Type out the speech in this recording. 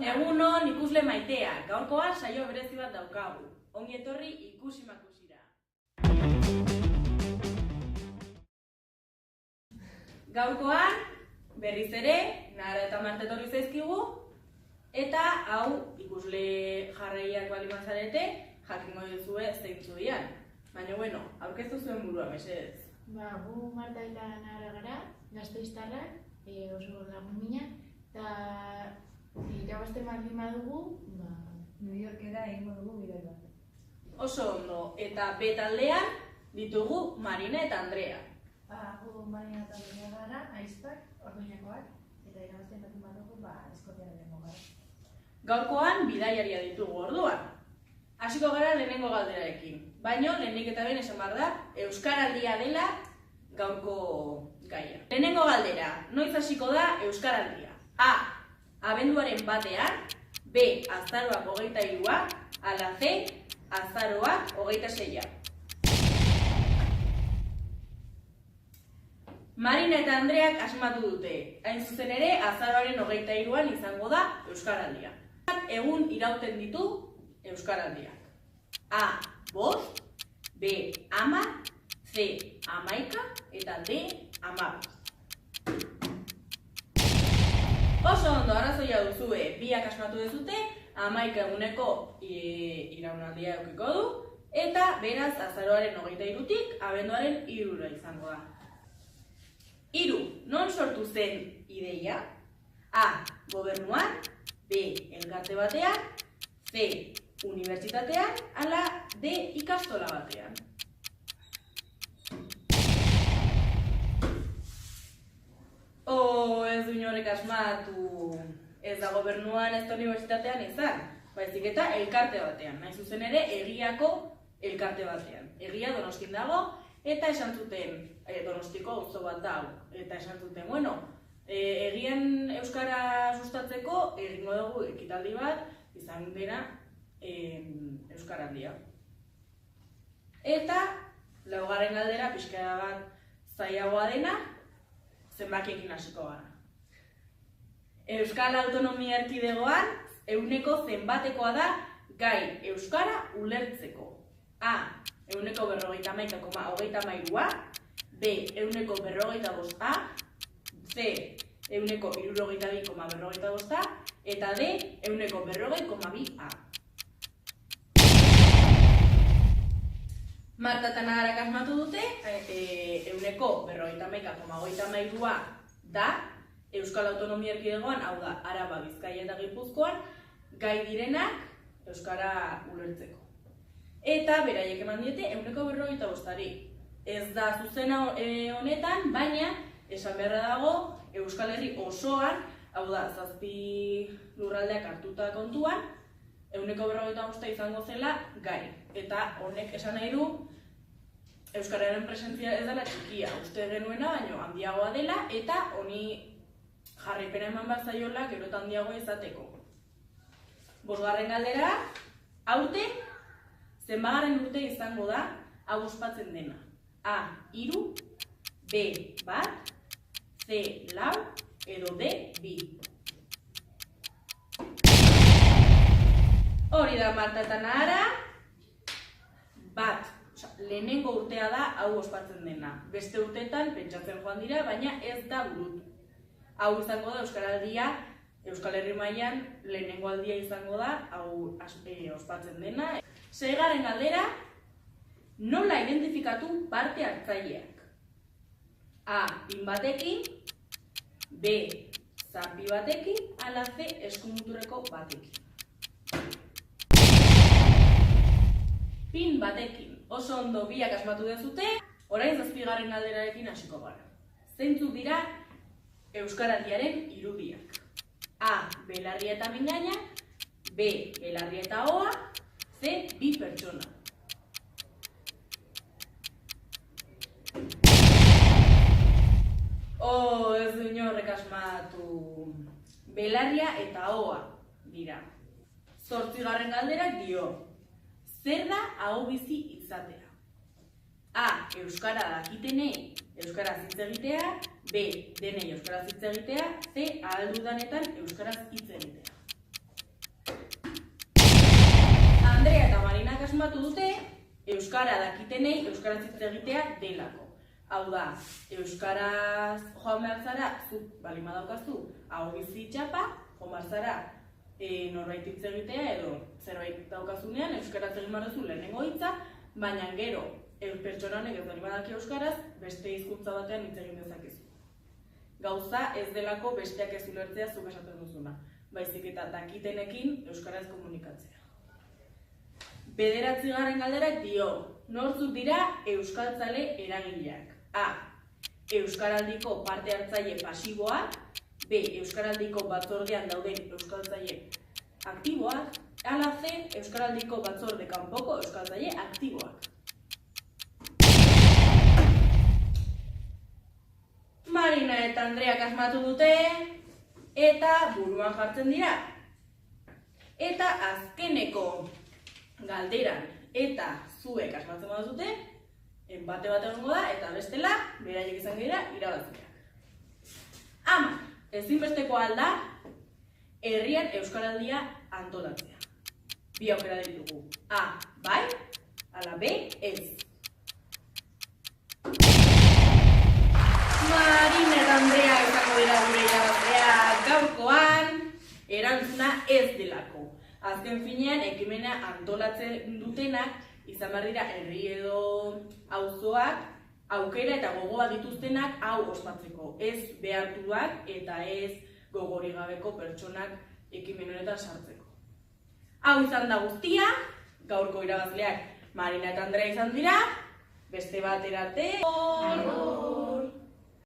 Egunon ikusle maitea, gaurkoan saio berezi bat daukagu. Ongi etorri ikusi makusira. Gaurkoan, berriz ere, Nara eta Marte etorri zaizkigu, eta hau ikusle jarraiak baldin bazarete, jakingo duzue zeintzu dian. Baina, bueno, aurkeztu zuen burua, mesedez. Gu Marta eta Nara gara, Gasteiztarrak, oso lagun mina, eta irabazten baldin badugu, New Yorkera egingo dugu bidoi bat. Oso ondo, eta B taldean ditugu Marina eta Andrea. Gu Marina eta Andrea gara, aizpak, orduinakoak, eta irabazten baldin badugu, eskotiara dengo gara. Gaurkoan bidaiaria ditugu orduan. Hasiko gara lehenengo galderarekin. Baina lehenik eta behin esan behar da, Euskaraldia dela gaurko gaia. Lehenengo galdera, noiz hasiko da Euskaraldia? A. Abenduaren batean, B. Azaroak 23, ala C. Azaroak 26. Marina eta Andreak asmatu dute. Hain zuzen ere, azaroaren 23an izango da Euskaraldia. Egun irauten ditu Euskaraldiak. A. 5, B. 10, C. 11 eta D. 12. Oso ondo, arrazoia duzue, biak asmatu dezute, 11 eguneko iraunaldia edukiko du, eta beraz azaroaren 23tik abenduaren 3 izango da. 3. Non sortu zen ideia? A. Gobernuan, B. Elkarte batean, C. Unibertsitatean, ala D. Ikastola batean. Ez du inorek asmatu, ez da gobernuan ez da unibertsitatean izan, baizik eta elkarte batean, nahi zuzen ere egiako elkarte batean. Egia Donostin dago, eta esan zuten, Donostiko auzo bat da, eta esan zuten, bueno, egian euskara sustatzeko egingo dugu ekitaldi bat, izan dena Euskaraldia. Eta, laugarren galdera, pixka bat zailagoa dena, zenbakiekin hasiko gara. Euskal Autonomia Erkidegoan, ehuneko zenbatekoa da gai euskara ulertzeko. A. Ehuneko 51,33, B. Ehuneko 45A, C. Ehuneko 62,45, eta D. Ehuneko 40,2A. Marta eta Nagarak asmatu dute, ehuneko 51,33 da Euskal Autonomia Erkidegoan, hau da, Araba, Bizkaia eta Gipuzkoan, gai direnak euskara ulertzeko. Eta beraiek eman diete ehuneko 45ari. Ez da zuzena honetan, baina esan beharra dago Euskal Herri osoan, hau da, 7 lurraldeak hartuta kontuan, ehuneko 45 izango zela gai. Eta honek esan nahi du euskararen presentzia ez dela txikia, uste genuena, baina handiagoa dela, eta honi jarraipena eman bat zaiola gero eta handiagoa izateko. 5. galdera, aurten, zenbagarren urte izango da hau ospatzen dena. A. 3, B. 1, C. 4, edo D. 2. Hori da Marta eta Nahara, 1. Lehenengo urtea da hau ospatzen dena. Beste urteetan pentsatzen joan dira, baina ez da burutu. Hau izango da Euskaraldia, Euskal Herri mailan lehenengo aldia izango da hau ospatzen dena. 6. galdera, nola identifikatu parte hartzaileak? A. Pin batekin, B. Zanpi batekin, ala C. Eskumuturreko batekin. Pin batekin, oso ondo biak asmatu dezute, orain 7. galderarekin hasiko gara. Zeintzuk dira Euskaraldiaren irudiak? A. Belarria eta mingaina, B. Belarria eta hoa, C. Bi pertsona. Ez du inorrek asmatu. Belarria eta hoa dira. 8. galderak dio, zer da ahobizi izatea? A. Euskara dakitenei euskaraz hitz egitea, B. Denei euskaraz hitz egitea, C. Ahal dudanetan euskaraz hitz egitea. dute euskara dakitenei euskaraz hitz egitea delako. Hau da, euskaraz joan behar zara, zuk bali badaukazu, hau bizi txapa, joan behar zara norbait hitz egitea edo zerbait daukazunean euskaraz egin behar duzu lehenengo hitza, baina gero pertsona honek ez bali badaki euskaraz, beste hizkuntza batean hitz egin dezakezu. Gauza ez delako besteak ez ulertzea zuk esaten duzuna, baizik eta dakitenekin euskaraz komunikatzea. 9. galderak dio, nortzuk dira euskaltzale eragileak? A. Euskaraldiko parte hartzaile pasiboak, B. Euskaraldiko batzordean dauden euskaltzaile aktiboak, ala C. Euskaraldiko batzorde kanpoko euskaltzaile aktiboak. Marina eta Andreak asmatu dute eta buruan jartzen dira. Eta azkeneko galderan eta zuek asmatzen badute, enpate bat egongo da eta bestela beraiek izan dira irabazleak. 10. Ezinbestekoa da herrian euskaraldia antolatzea. Bi aukera ditugu. A. Bai, ala B. Ez. Marina eta Andrea izango dira gure irabazleak gaurkoan, erantzuna ez delako. Azken finean, ekimena antolatzen dutenak, izan behar dira herri edo auzoak, aukera eta gogoa dituztenak hau ospatzeko. Ez behartuak eta ez gogorik gabeko pertsonak ekimen honetan sartzeko. Hau izan da guztia, gaurko irabazleak Marina eta Andrea izan dira, beste batera arte.